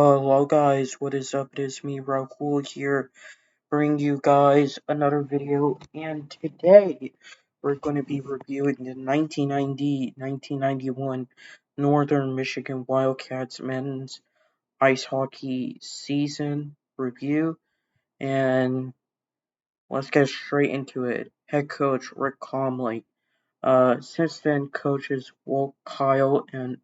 Hello guys, what is up? It is me, Raul here, bringing you guys another video, and today we're going to be reviewing the 1990-1991 Northern Michigan Wildcats men's ice hockey season review, and let's get straight into it. Head coach Rick Comley. Since then, coaches Walt Kyle and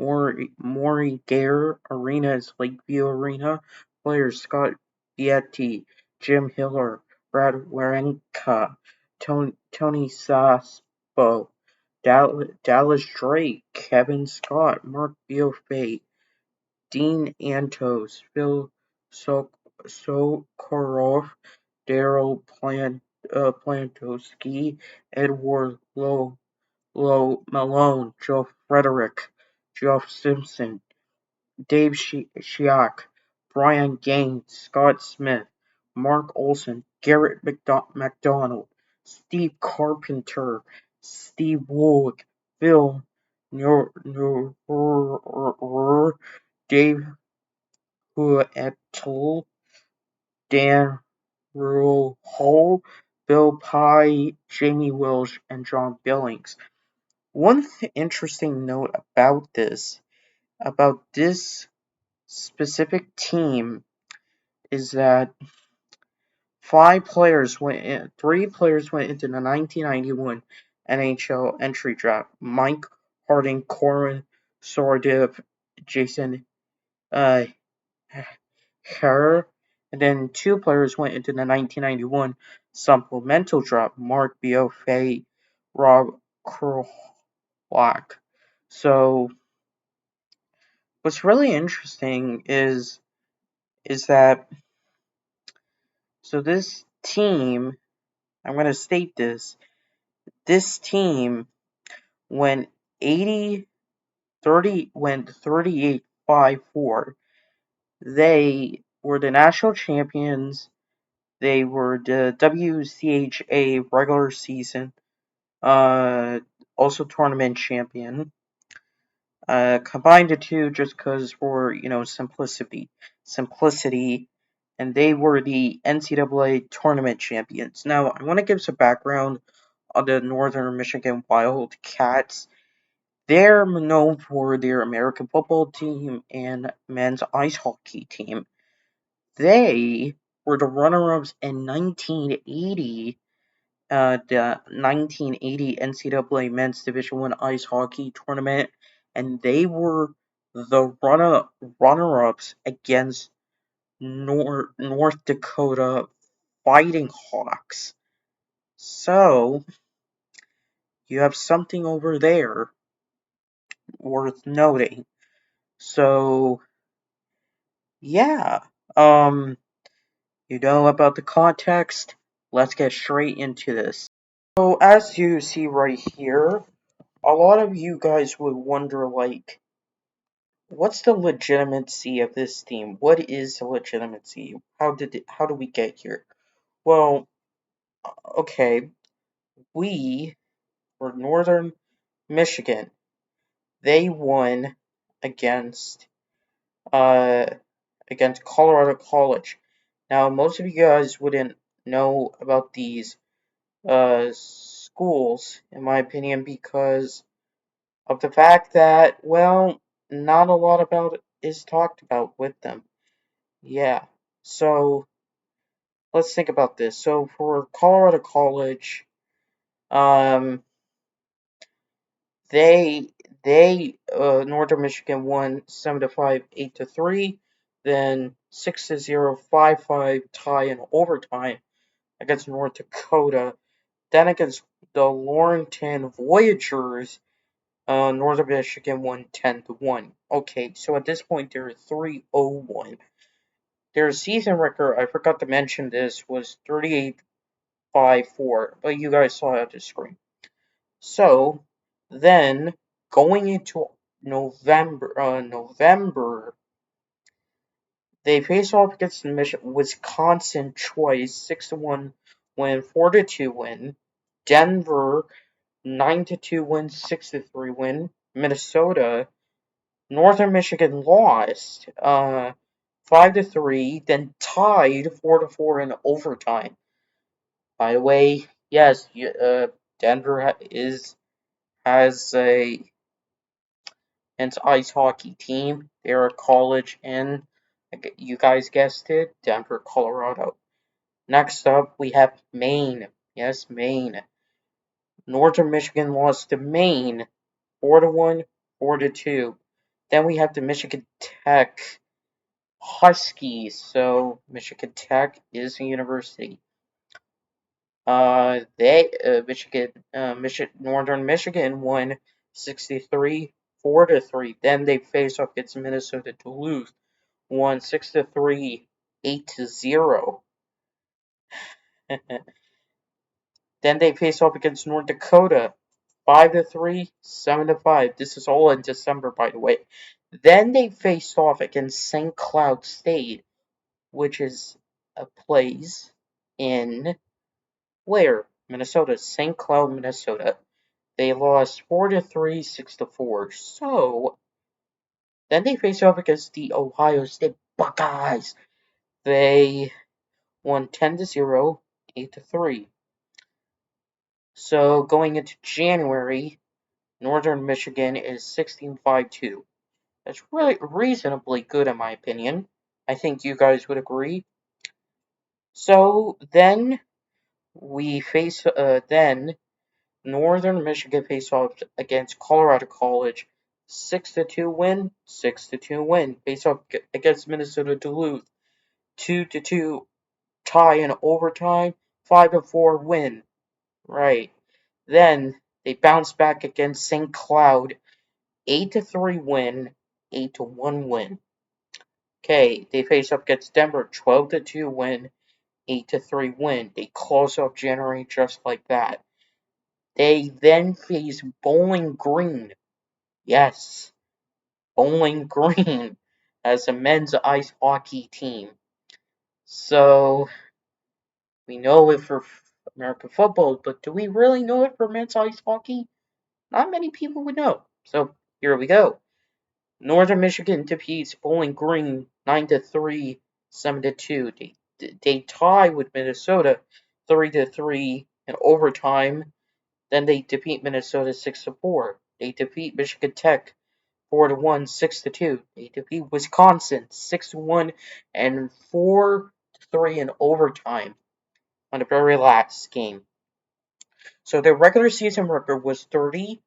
Maury Gare Arena is Lakeview Arena. Players Scott Vietti, Jim Hiller, Brad Wawrinka, Tony Saspo, Dallas Drake, Kevin Scott, Mark Biofay, Dean Antos, Phil Sokorov, Daryl Plantowski, Edward Malone, Joe Frederick, Geoff Simpson, Dave Shiak, Brian Gaines, Scott Smith, Mark Olson, Garrett McDonald, Steve Carpenter, Steve Woolwick, Phil Neur, Dave Huetel, Dan Hall, Bill Pye, Jamie Welsh, and John Billings. One interesting note about this specific team is that three players went into the 1991 NHL entry draft. Mike Harding, Corin Sordiv, Jason uh, Herr, and then two players went into the 1991 supplemental draft. Mark Biofay, Rob Krolak. So what's really interesting is that this team, I'm going to state this team went 38-5-4. They were the national champions. They were the WCHA regular season, also tournament champion. Combined the two just because for simplicity, and they were the NCAA tournament champions. Now, I want to give some background on the Northern Michigan Wildcats. They're known for their American football team and men's ice hockey team. They were the runner-ups in 1980, the 1980 NCAA Men's Division I Ice Hockey Tournament, and they were the runner-ups against North Dakota Fighting Hawks. So you have something over there worth noting. So yeah, you know about the context. Let's get straight into this. So as you see right here, a lot of you guys would wonder, like, what's the legitimacy of this team? What is the legitimacy? How do we get here? Well, okay, we were Northern Michigan. They won against uh against Colorado College. Now, most of you guys wouldn't know about these schools, in my opinion, because of the fact that, well, not a lot about it is talked about with them. Yeah. So let's think about this. So for Colorado College, um, they Northern Michigan won 7-5, 8-3, then 6-0, 5-5 tie in overtime against North Dakota. Then against the Laurelton Voyagers, Northern Michigan won 10-1. Okay, so at this point they're 3-0-1. Their season record, I forgot to mention this, was 38-5-4, but you guys saw it on the screen. So then going into November, they face off against the Wisconsin twice, 6-1 win, 4-2 win. Denver 9-2 win, 6-3 win. Minnesota Northern Michigan lost 5-3, then tied 4-4 in overtime. By the way, yes, Denver is has a men's ice hockey team. They're a college in, you guys guessed it, Denver, Colorado. Next up, we have Maine. Yes, Maine. Northern Michigan lost to Maine 4-1, 4-2. Then we have the Michigan Tech Huskies. So Michigan Tech is a university. Northern Michigan won 63 4-3. Then they faced off against Minnesota Duluth, won 6-3, 8-0. Then they faced off against North Dakota, 5-3, 7-5. This is all in December, by the way. Then they faced off against St. Cloud State, which is a place in where? Minnesota, St. Cloud, Minnesota. They lost 4-3, 6-4. So then they faced off against the Ohio State Buckeyes. They won 10-0, 8-3. So going into January, Northern Michigan is 16-5-2. That's really reasonably good in my opinion. I think you guys would agree. So then we face then Northern Michigan face off against Colorado College. 6-2 win, 6-2 win. Face off against Minnesota Duluth. 2-2 tie in overtime. 5-4 win. Right. Then they bounce back against St. Cloud. 8-3 win, 8-1 win. Okay, they face up against Denver. 12-2 win, 8-3 win. They close up January just like that. They then face Bowling Green. Yes, Bowling Green as a men's ice hockey team. So we know it for American football, but do we really know it for men's ice hockey? Not many people would know. So here we go. Northern Michigan defeats Bowling Green 9-3, 7-2. They tie with Minnesota 3-3 in overtime. Then they defeat Minnesota 6-4. They defeat Michigan Tech 4-1, 6-2. They defeat Wisconsin 6-1 and 4-3 in overtime on the very last game. So their regular season record was 30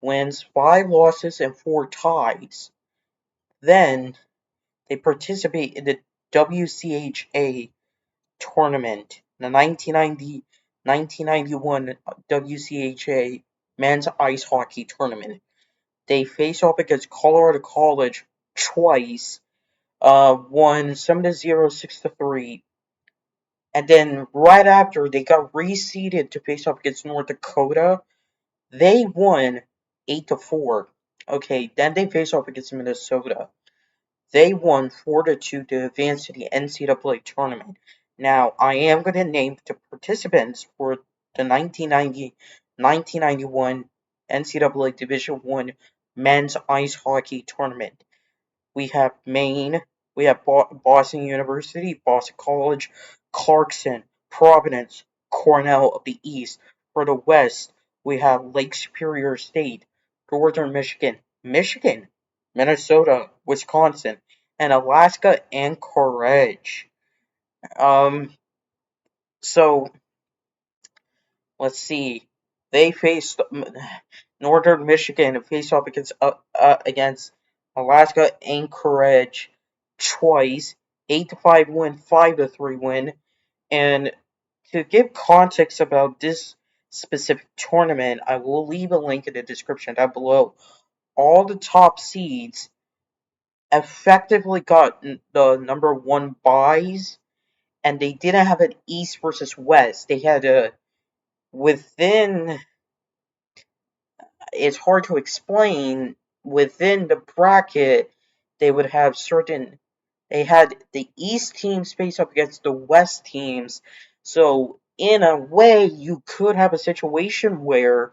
wins, 5 losses, and 4 ties. Then they participate in the WCHA tournament, the 1990-1991 WCHA men's ice hockey tournament. They face off against Colorado College twice, won 7-0, 6-3, and then right after they got reseeded to face off against North Dakota, they won 8-4. Okay, then they face off against Minnesota. They won 4-2 to advance to the NCAA tournament. Now, I am going to name the participants for the 1990-1991 NCAA Division I men's ice hockey tournament. We have Maine, we have Boston University, Boston College, Clarkson, Providence, Cornell of the East. For the West, we have Lake Superior State, Northern Michigan, Minnesota, Wisconsin, and Alaska Anchorage. Um, so let's see. They faced Northern Michigan face off against Alaska Anchorage twice, 8-5 win, 5-3 win, and to give context about this specific tournament, I will leave a link in the description down below. All the top seeds effectively got the number one buys, and they didn't have an East versus West. They had a within. It's hard to explain. Within the bracket, they would have certain. They had the East teams face up against the West teams, so in a way, you could have a situation where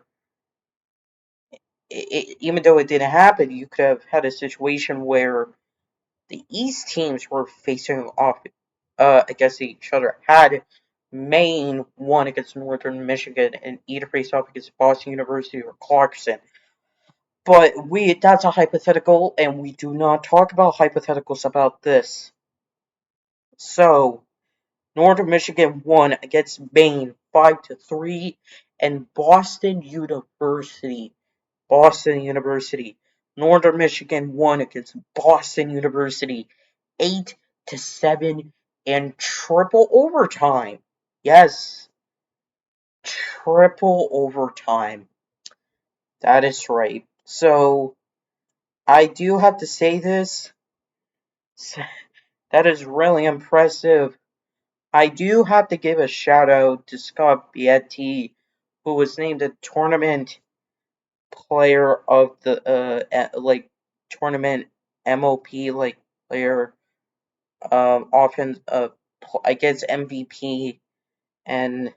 even though it didn't happen, you could have had a situation where the East teams were facing off against each other. Had Maine won against Northern Michigan and either faced off against Boston University or Clarkson. But that's a hypothetical, and we do not talk about hypotheticals about this. So, Northern Michigan won against Maine 5-3, and Boston University. Northern Michigan won against Boston University 8-7 in triple overtime. Yes, triple overtime. That is right. So I do have to say this. That is really impressive. I do have to give a shout out to Scott Bietti, who was named a tournament player of the tournament MOP player often I guess MVP, and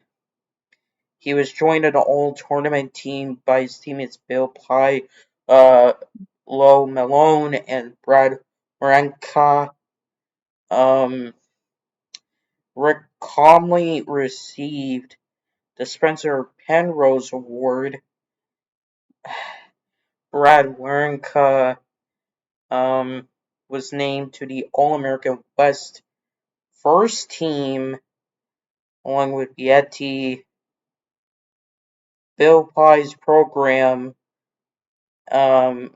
he was joined in an all tournament team by his teammates Bill Pye, uh Lo Malone and Brad Wawrinka. Rick Comley received the Spencer Penrose Award. Brad Wawrinka was named to the All-American West first team, along with Yeti. Bill Pye's program,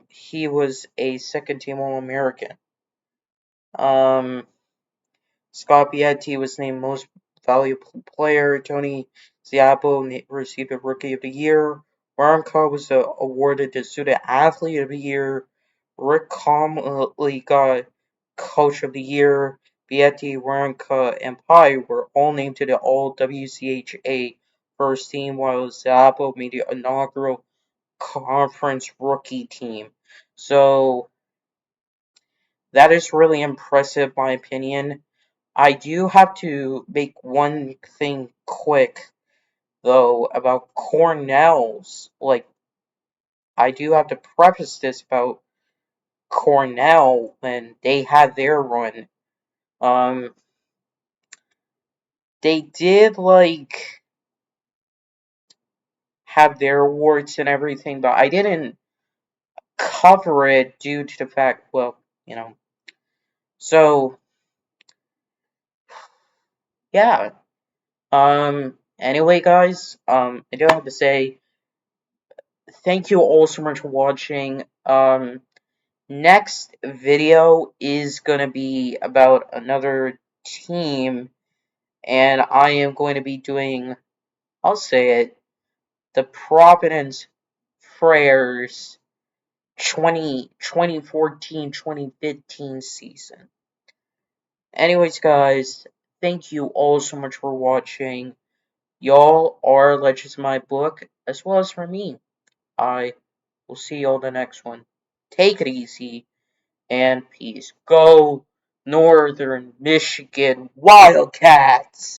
he was a second-team All-American. Um, Scott Bietti was named Most Valuable Player. Tony Ziabo received a Rookie of the Year. Wawrinka was awarded the Student Athlete of the Year. Rick Comley got Coach of the Year. Bietti, Wawrinka, and Pye were all named to the All-WCHA first team, while Ziabo made the inaugural conference rookie team. So that is really impressive, my opinion. I do have to make one thing quick, though, about Cornell's. I do have to preface this about Cornell when they had their run. Um, they did, have their awards and everything, but I didn't cover it due to the fact, well, you know. So, yeah. Anyway, guys, I do have to say, thank you all so much for watching. Next video is going to be about another team, and I am going to be doing, I'll say it, the Providence Friars 2014-2015 season. Anyways, guys, thank you all so much for watching. Y'all are legends in my book, as well as for me. I will see y'all the next one. Take it easy, and peace. Go Northern Michigan Wildcats!